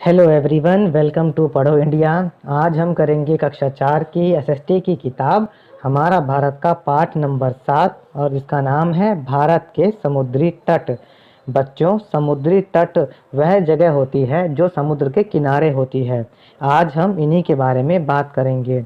Hello everyone, welcome to पढ़ो India. आज हम करेंगे कक्षा 4 की एसएसटी की किताब हमारा भारत का पाठ नंबर 7 और इसका नाम है भारत के समुद्री तट। बच्चों, समुद्री तट वह जगह होती है जो समुद्र के किनारे होती है। आज हम इन्हीं के बारे में बात करेंगे।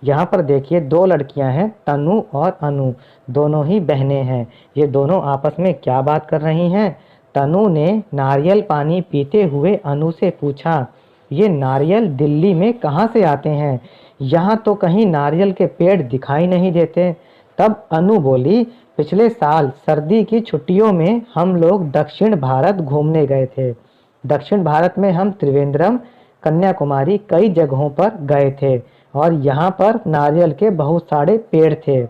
यहाँ पर देखिए, दो लड़कियाँ हैं, तनु और अनु। दोनों ही बहनें हैं। ये दोनों आपस में क्या बात कर रही हैं? तनु ने नारियल पानी पीते हुए अनु से पूछा, ये नारियल दिल्ली में कहाँ से आते हैं? यहाँ तो कहीं नारियल के पेड़ दिखाई नहीं देते। तब अनु बोली, पिछले साल सर्दी की छुट्टियों में हम लोग दक्षिण भारत घूमने गए थे। दक्षिण भारत में हम त्रिवेंद्रम, कन्याकुमारी कई जगहों पर गए थे और यहाँ पर नारियल के बहुत सारे पेड़ थे।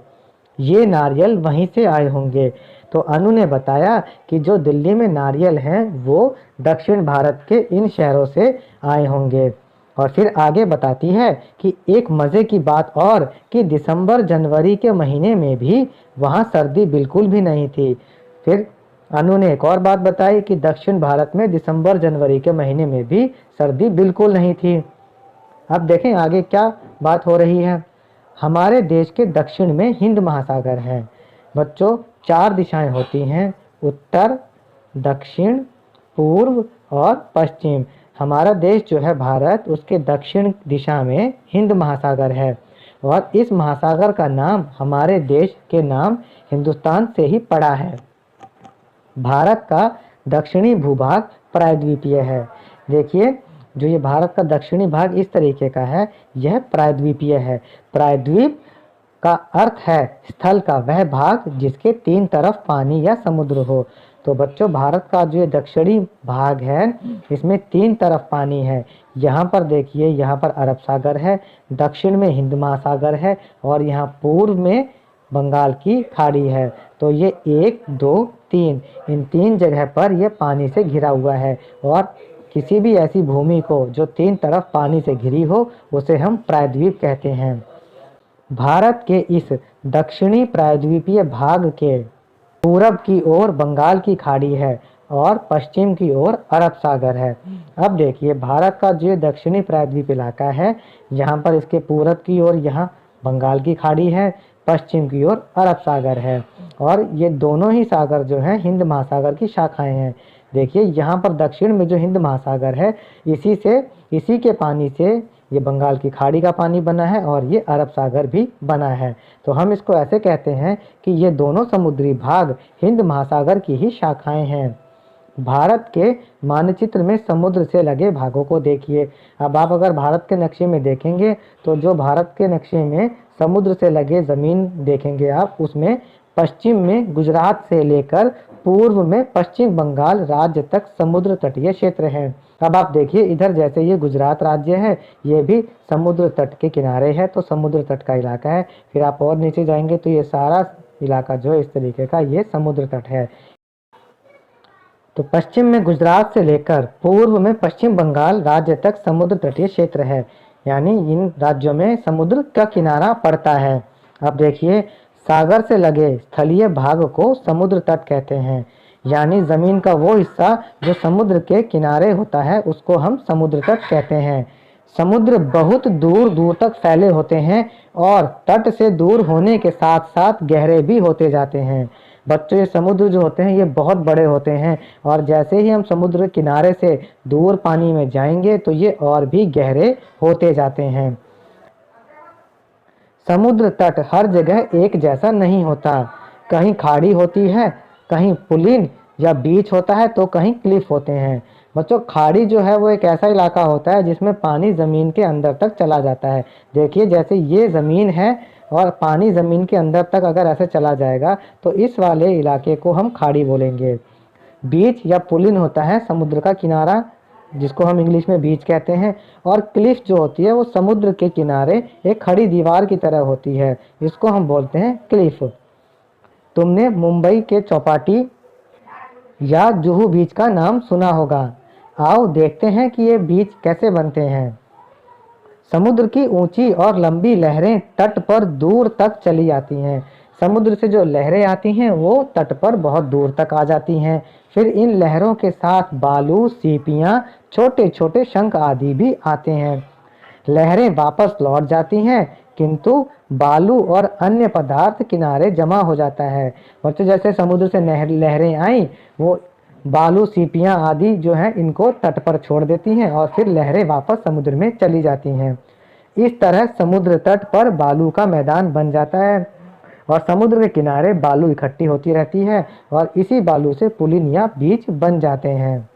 ये नारियल वहीं से आए होंगे। तो अनु ने बताया कि जो दिल्ली में नारियल हैं वो दक्षिण भारत के इन शहरों से आए होंगे। और फिर आगे बताती है कि एक मज़े की बात और कि दिसंबर जनवरी के महीने में भी वहाँ सर्दी बिल्कुल भी नहीं थी। फिर अनु ने एक और बात बताई कि दक्षिण भारत में दिसंबर जनवरी के महीने में भी सर्दी बिल्कुल नहीं थी। अब देखें आगे क्या बात हो रही है। हमारे देश के दक्षिण में हिंद महासागर है। बच्चों, 4 दिशाएं होती हैं, उत्तर, दक्षिण, पूर्व और पश्चिम। हमारा देश जो है भारत, उसके दक्षिण दिशा में हिंद महासागर है और इस महासागर का नाम हमारे देश के नाम हिंदुस्तान से ही पड़ा है। भारत का दक्षिणी भूभाग प्रायद्वीपीय है। देखिए, जो ये भारत का दक्षिणी भाग इस तरीके का है, यह प्रायद्वीपीय है। प्रायद्वीप का अर्थ है स्थल का वह भाग जिसके 3 तरफ पानी या समुद्र हो। तो बच्चों, भारत का जो दक्षिणी भाग है इसमें 3 तरफ पानी है। यहाँ पर देखिए, यहाँ पर अरब सागर है, दक्षिण में हिंद महासागर है और यहाँ पूर्व में बंगाल की खाड़ी है। तो ये 1, 2, 3 इन 3 जगह पर यह पानी से घिरा हुआ है और किसी भी ऐसी भूमि को जो 3 तरफ पानी से घिरी हो उसे हम प्रायद्वीप कहते हैं। भारत के इस दक्षिणी प्रायद्वीपीय भाग के पूरब की ओर बंगाल की खाड़ी है और पश्चिम की ओर अरब सागर है। अब देखिए, भारत का जो दक्षिणी प्रायद्वीप इलाका है, यहाँ पर इसके पूरब की ओर यहाँ बंगाल की खाड़ी है, पश्चिम की ओर अरब सागर है और ये दोनों ही सागर जो हैं हिंद महासागर की शाखाएं हैं। देखिए, यहाँ पर दक्षिण में जो हिंद महासागर है, इसी के पानी से ये बंगाल की खाड़ी का पानी बना है और ये अरब सागर भी बना है। तो हम इसको ऐसे कहते हैं कि ये दोनों समुद्री भाग हिंद महासागर की ही शाखाएं हैं। भारत के मानचित्र में समुद्र से लगे भागों को देखिए। अब आप अगर भारत के नक्शे में देखेंगे तो जो भारत के नक्शे में समुद्र से लगे ज़मीन देखेंगे आप, उसमें पश्चिम में गुजरात से लेकर पूर्व में पश्चिम बंगाल राज्य तक समुद्र तटीय क्षेत्र है। अब आप देखिए, इधर जैसे ये गुजरात राज्य है, ये भी समुद्र तट के किनारे है, तो समुद्र तट का इलाका है। फिर आप और नीचे जाएंगे तो ये सारा इलाका जो है इस तरीके का ये समुद्र तट है। तो पश्चिम में गुजरात से लेकर पूर्व में पश्चिम बंगाल राज्य तक समुद्र तटीय क्षेत्र है, यानी इन राज्यों में समुद्र का किनारा पड़ता है। अब देखिए, सागर से लगे स्थलीय भाग को समुद्र तट कहते हैं, यानी ज़मीन का वो हिस्सा जो समुद्र के किनारे होता है उसको हम समुद्र तट कहते हैं। समुद्र बहुत दूर दूर तक फैले होते हैं और तट से दूर होने के साथ साथ गहरे भी होते जाते हैं। बच्चों, ये समुद्र जो होते हैं ये बहुत बड़े होते हैं और जैसे ही हम समुद्र किनारे से दूर पानी में जाएंगे तो ये और भी गहरे होते जाते हैं। समुद्र तट हर जगह एक जैसा नहीं होता। कहीं खाड़ी होती है, कहीं पुलिन या बीच होता है, तो कहीं क्लिफ होते हैं। बच्चों, खाड़ी जो है वो एक ऐसा इलाका होता है जिसमें पानी ज़मीन के अंदर तक चला जाता है। देखिए, जैसे ये ज़मीन है और पानी ज़मीन के अंदर तक अगर ऐसे चला जाएगा तो इस वाले इलाके को हम खाड़ी बोलेंगे। बीच या पुलिन होता है समुद्र का किनारा, जिसको हम इंग्लिश में बीच कहते हैं, और क्लिफ जो होती है वो समुद्र के किनारे एक खड़ी दीवार की तरह होती है, इसको हम बोलते हैं क्लिफ। तुमने मुंबई के चौपाटी या जुहू बीच का नाम सुना होगा। आओ देखते हैं कि ये बीच कैसे बनते हैं। समुद्र की ऊंची और लंबी लहरें तट पर दूर तक चली आती हैं। समुद्र से जो लहरें आती हैं वो तट पर बहुत दूर तक आ जाती हैं। फिर इन लहरों के साथ बालू, सीपियाँ, छोटे छोटे शंख आदि भी आते हैं। लहरें वापस लौट जाती हैं, किंतु बालू और अन्य पदार्थ किनारे जमा हो जाता है। और तो जैसे समुद्र से लहरें आई, वो बालू सीपियां आदि जो हैं इनको तट पर छोड़ देती हैं और फिर लहरें वापस समुद्र में चली जाती हैं। इस तरह समुद्र तट पर बालू का मैदान बन जाता है और समुद्र के किनारे बालू इकट्ठी होती रहती है और इसी बालू से पुलिन या बीच बन जाते हैं।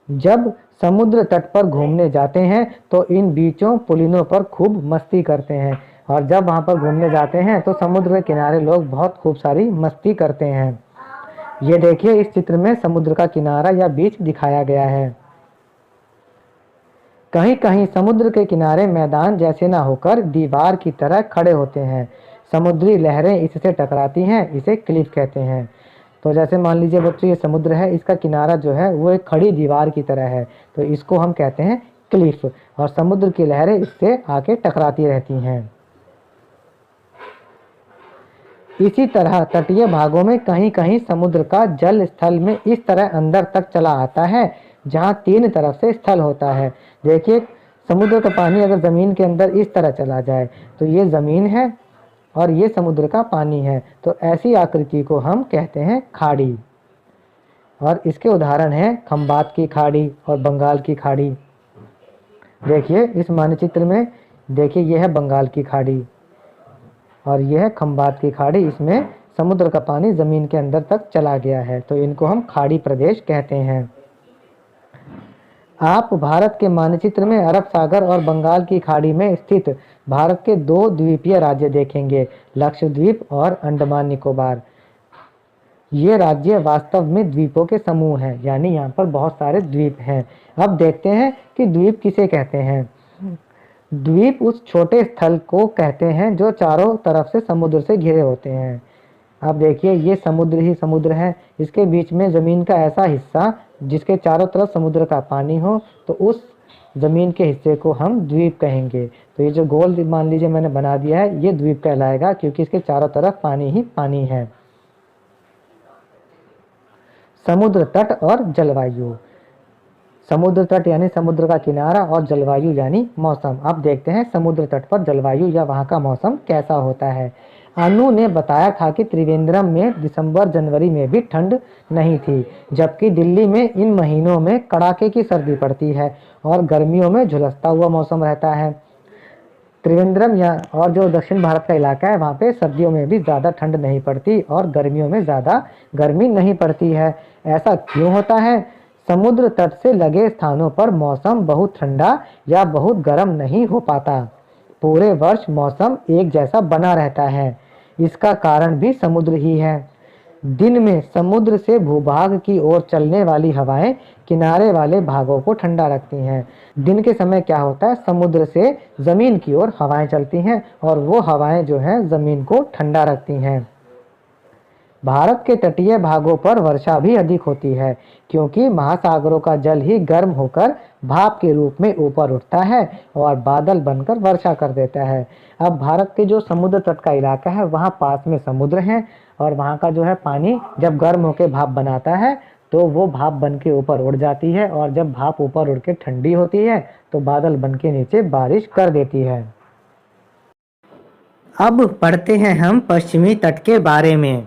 जब समुद्र तट पर घूमने जाते हैं तो इन बीचों पुलिनों पर खूब मस्ती करते हैं, और जब वहाँ पर घूमने जाते हैं तो समुद्र के किनारे लोग बहुत खूब सारी मस्ती करते हैं। ये देखिए, इस चित्र में समुद्र का किनारा या बीच दिखाया गया है। कहीं कहीं समुद्र के किनारे मैदान जैसे ना होकर दीवार की तरह खड़े होते हैं। समुद्री लहरें इससे टकराती हैं, इसे क्लिफ कहते हैं। तो जैसे मान लीजिए बच्चों, ये समुद्र है, इसका किनारा जो है वो एक खड़ी दीवार की तरह है, तो इसको हम कहते हैं क्लिफ, और समुद्र की लहरें इससे आके टकराती रहती हैं। इसी तरह तटीय भागों में कहीं कहीं समुद्र का जल स्थल में इस तरह अंदर तक चला आता है जहां तीन तरफ से स्थल होता है। देखिए, समुद्र का पानी अगर ज़मीन के अंदर इस तरह चला जाए तो ये ज़मीन है और ये समुद्र का पानी है, तो ऐसी आकृति को हम कहते हैं खाड़ी। और इसके उदाहरण हैं खंबात की खाड़ी और बंगाल की खाड़ी। देखिए इस मानचित्र में, देखिए ये है बंगाल की खाड़ी और यह है खंबात की खाड़ी। इसमें समुद्र का पानी ज़मीन के अंदर तक चला गया है, तो इनको हम खाड़ी प्रदेश कहते हैं। आप भारत के मानचित्र में अरब सागर और बंगाल की खाड़ी में स्थित भारत के दो द्वीपीय राज्य देखेंगे, लक्षद्वीप और अंडमान निकोबार। ये राज्य वास्तव में द्वीपों के समूह हैं, यानी यहाँ पर बहुत सारे द्वीप हैं। अब देखते हैं कि द्वीप किसे कहते हैं। द्वीप उस छोटे स्थल को कहते हैं जो चारों तरफ से समुद्र से घिरे होते हैं। अब देखिए, ये समुद्र ही समुद्र है, इसके बीच में ज़मीन का ऐसा हिस्सा जिसके चारों तरफ समुद्र का पानी हो, तो उस ज़मीन के हिस्से को हम द्वीप कहेंगे। तो ये जो गोल मान लीजिए मैंने बना दिया है, ये द्वीप कहलाएगा, क्योंकि इसके चारों तरफ पानी ही पानी है। समुद्र तट और जलवायु। समुद्र तट यानी समुद्र का किनारा और जलवायु यानी मौसम। अब देखते हैं समुद्र तट पर जलवायु या वहाँ का मौसम कैसा होता है। अनु ने बताया था कि त्रिवेंद्रम में दिसंबर जनवरी में भी ठंड नहीं थी, जबकि दिल्ली में इन महीनों में कड़ाके की सर्दी पड़ती है और गर्मियों में झुलसता हुआ मौसम रहता है। त्रिवेंद्रम या और जो दक्षिण भारत का इलाका है, वहाँ पे सर्दियों में भी ज़्यादा ठंड नहीं पड़ती और गर्मियों में ज़्यादा गर्मी नहीं पड़ती है। ऐसा क्यों होता है? समुद्र तट से लगे स्थानों पर मौसम बहुत ठंडा या बहुत गर्म नहीं हो पाता। पूरे वर्ष मौसम एक जैसा बना रहता है। इसका कारण भी समुद्र ही है। दिन में समुद्र से भूभाग की ओर चलने वाली हवाएं किनारे वाले भागों को ठंडा रखती हैं। दिन के समय क्या होता है, समुद्र से ज़मीन की ओर हवाएं चलती हैं और वो हवाएं जो हैं ज़मीन को ठंडा रखती हैं। भारत के तटीय भागों पर वर्षा भी अधिक होती है, क्योंकि महासागरों का जल ही गर्म होकर भाप के रूप में ऊपर उठता है और बादल बनकर वर्षा कर देता है। अब भारत के जो समुद्र तट का इलाका है, वहाँ पास में समुद्र है और वहाँ का जो है पानी जब गर्म होकर भाप बनाता है तो वो भाप बन के ऊपर उड़ जाती है, और जब भाप ऊपर उड़ के ठंडी होती है तो बादल बन के नीचे बारिश कर देती है। अब पढ़ते हैं हम पश्चिमी तट के बारे में।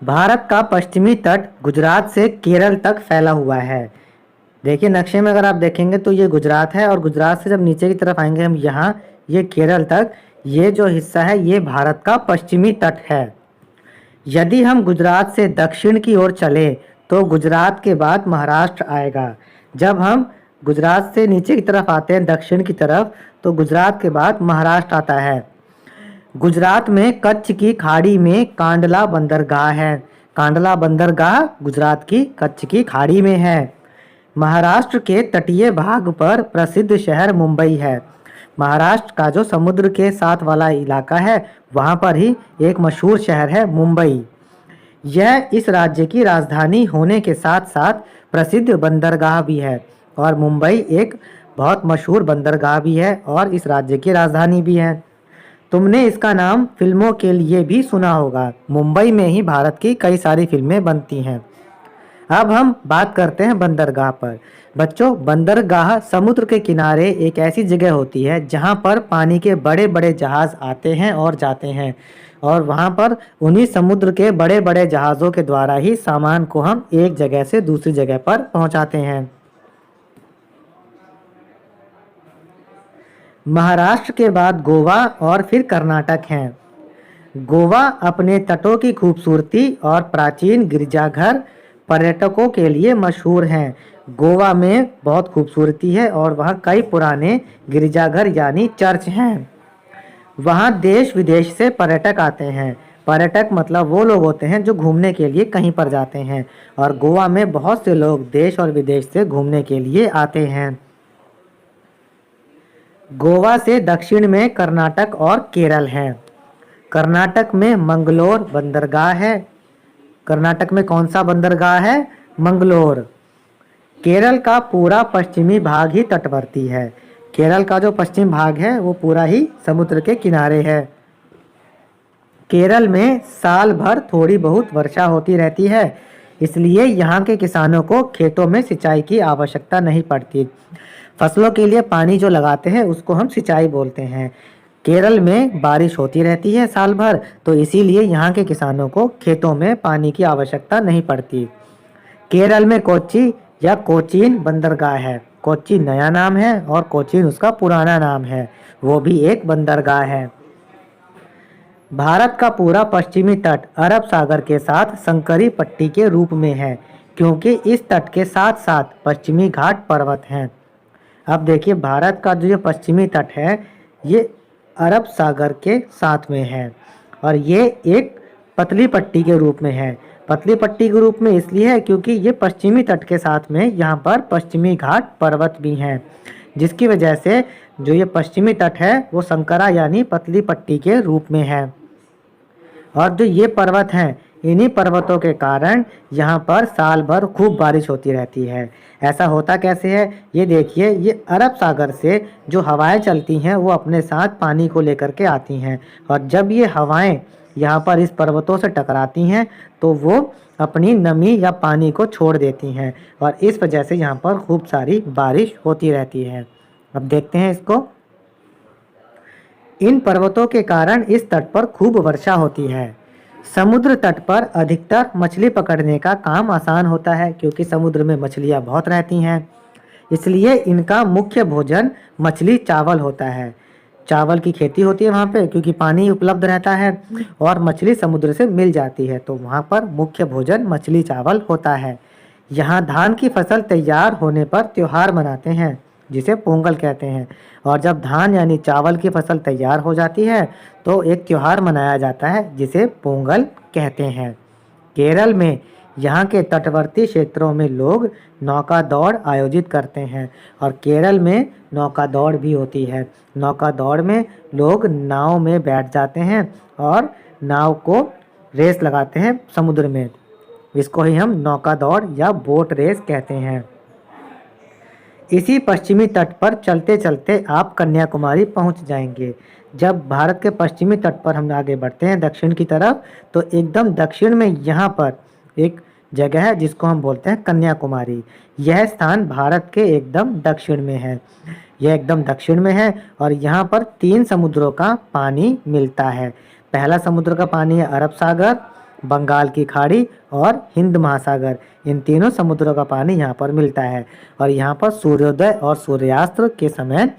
भारत का पश्चिमी तट गुजरात से केरल तक फैला हुआ है। देखिए नक्शे में अगर आप देखेंगे तो ये गुजरात है, और गुजरात से जब नीचे की तरफ आएंगे हम यहाँ, ये केरल तक, ये जो हिस्सा है ये भारत का पश्चिमी तट है। यदि हम गुजरात से दक्षिण की ओर चले तो गुजरात के बाद महाराष्ट्र आएगा। जब हम गुजरात से नीचे की तरफ आते हैं दक्षिण की तरफ, तो गुजरात के बाद महाराष्ट्र आता है। गुजरात में कच्छ की खाड़ी में कांडला बंदरगाह है। कांडला बंदरगाह गुजरात की कच्छ की खाड़ी में है। महाराष्ट्र के तटीय भाग पर प्रसिद्ध शहर मुंबई है। महाराष्ट्र का जो समुद्र के साथ वाला इलाका है, वहाँ पर ही एक मशहूर शहर है मुंबई। यह इस राज्य की राजधानी होने के साथ साथ प्रसिद्ध बंदरगाह भी है, और मुंबई एक बहुत मशहूर बंदरगाह भी है और इस राज्य की राजधानी भी है। तुमने इसका नाम फिल्मों के लिए भी सुना होगा। मुंबई में ही भारत की कई सारी फिल्में बनती हैं। अब हम बात करते हैं बंदरगाह पर। बच्चों, बंदरगाह समुद्र के किनारे एक ऐसी जगह होती है जहां पर पानी के बड़े बड़े जहाज आते हैं और जाते हैं, और वहां पर उन्हीं समुद्र के बड़े बड़े जहाज़ों के द्वारा ही सामान को हम एक जगह से दूसरी जगह पर पहुंचाते हैं। महाराष्ट्र के बाद गोवा और फिर कर्नाटक हैं। गोवा अपने तटों की खूबसूरती और प्राचीन गिरजाघर पर्यटकों के लिए मशहूर हैं। गोवा में बहुत खूबसूरती है और वहाँ कई पुराने गिरजाघर यानी चर्च हैं। वहाँ देश विदेश से पर्यटक आते हैं। पर्यटक मतलब वो लोग होते हैं जो घूमने के लिए कहीं पर जाते हैं, और गोवा में बहुत से लोग देश और विदेश से घूमने के लिए आते हैं। गोवा से दक्षिण में कर्नाटक और केरल हैं। कर्नाटक में मंगलोर बंदरगाह है। कर्नाटक में कौन सा बंदरगाह है? मंगलोर। केरल का पूरा पश्चिमी भाग ही तटवर्ती है। केरल का जो पश्चिम भाग है वो पूरा ही समुद्र के किनारे है। केरल में साल भर थोड़ी बहुत वर्षा होती रहती है, इसलिए यहाँ के किसानों को खेतों में सिंचाई की आवश्यकता नहीं पड़ती। फसलों के लिए पानी जो लगाते हैं उसको हम सिंचाई बोलते हैं। केरल में बारिश होती रहती है साल भर, तो इसीलिए यहाँ के किसानों को खेतों में पानी की आवश्यकता नहीं पड़ती। केरल में कोच्चि या कोचीन बंदरगाह है। कोच्चि नया नाम है और कोचीन उसका पुराना नाम है, वो भी एक बंदरगाह है। भारत का पूरा पश्चिमी तट अरब सागर के साथ संकरी पट्टी के रूप में है, क्योंकि इस तट के साथ साथ पश्चिमी घाट पर्वत हैं। अब देखिए, भारत का जो पश्चिमी तट है ये अरब सागर के साथ में है, और ये एक पतली पट्टी के रूप में है। पतली पट्टी के रूप में इसलिए है क्योंकि ये पश्चिमी तट के साथ में यहाँ पर पश्चिमी घाट पर्वत भी हैं, जिसकी वजह से जो ये पश्चिमी तट है वो संकरा यानी पतली पट्टी के रूप में है। और जो ये पर्वत हैं, इन्हीं पर्वतों के कारण यहाँ पर साल भर खूब बारिश होती रहती है। ऐसा होता कैसे है? ये देखिए, ये अरब सागर से जो हवाएं चलती हैं वो अपने साथ पानी को लेकर के आती हैं, और जब ये हवाएं यहाँ पर इस पर्वतों से टकराती हैं तो वो अपनी नमी या पानी को छोड़ देती हैं, और इस वजह से यहाँ पर खूब सारी बारिश होती रहती है। अब देखते हैं इसको। इन पर्वतों के कारण इस तट पर खूब वर्षा होती है। समुद्र तट पर अधिकतर मछली पकड़ने का काम आसान होता है, क्योंकि समुद्र में मछलियाँ बहुत रहती हैं, इसलिए इनका मुख्य भोजन मछली चावल होता है। चावल की खेती होती है वहाँ पे, क्योंकि पानी उपलब्ध रहता है और मछली समुद्र से मिल जाती है, तो वहाँ पर मुख्य भोजन मछली चावल होता है। यहाँ धान की फसल तैयार होने पर त्योहार मनाते हैं, जिसे पोंगल कहते हैं, और जब धान यानी चावल की फसल तैयार हो जाती है तो एक त्योहार मनाया जाता है जिसे पोंगल कहते हैं। केरल में यहाँ के तटवर्ती क्षेत्रों में लोग नौका दौड़ आयोजित करते हैं, और केरल में नौका दौड़ भी होती है। नौका दौड़ में लोग नाव में बैठ जाते हैं और नाव को रेस लगाते हैं समुद्र में। इसको ही हम नौका दौड़ या बोट रेस कहते हैं। इसी पश्चिमी तट पर चलते चलते आप कन्याकुमारी पहुंच जाएंगे। जब भारत के पश्चिमी तट पर हम आगे बढ़ते हैं दक्षिण की तरफ, तो एकदम दक्षिण में यहाँ पर एक जगह है जिसको हम बोलते हैं कन्याकुमारी। यह स्थान भारत के एकदम दक्षिण में है। यह एकदम दक्षिण में है और यहाँ पर 3 समुद्रों का पानी मिलता है। पहला समुद्र का पानी है अरब सागर, बंगाल की खाड़ी और हिंद महासागर। इन तीनों समुद्रों का पानी यहाँ पर मिलता है, और यहाँ पर सूर्योदय और सूर्यास्त के समय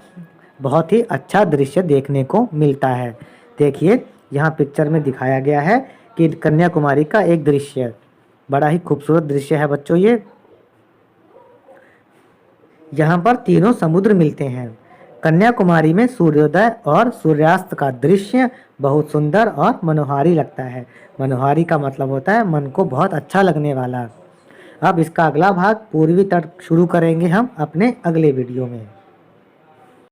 बहुत ही अच्छा दृश्य देखने को मिलता है। देखिए, यहाँ पिक्चर में दिखाया गया है कि कन्याकुमारी का एक दृश्य, बड़ा ही खूबसूरत दृश्य है बच्चों। ये यहाँ पर तीनों समुद्र मिलते हैं। कन्याकुमारी में सूर्योदय और सूर्यास्त का दृश्य बहुत सुंदर और मनोहारी लगता है। मनोहारी का मतलब होता है मन को बहुत अच्छा लगने वाला। अब इसका अगला भाग पूर्वी तट शुरू करेंगे हम अपने अगले वीडियो में।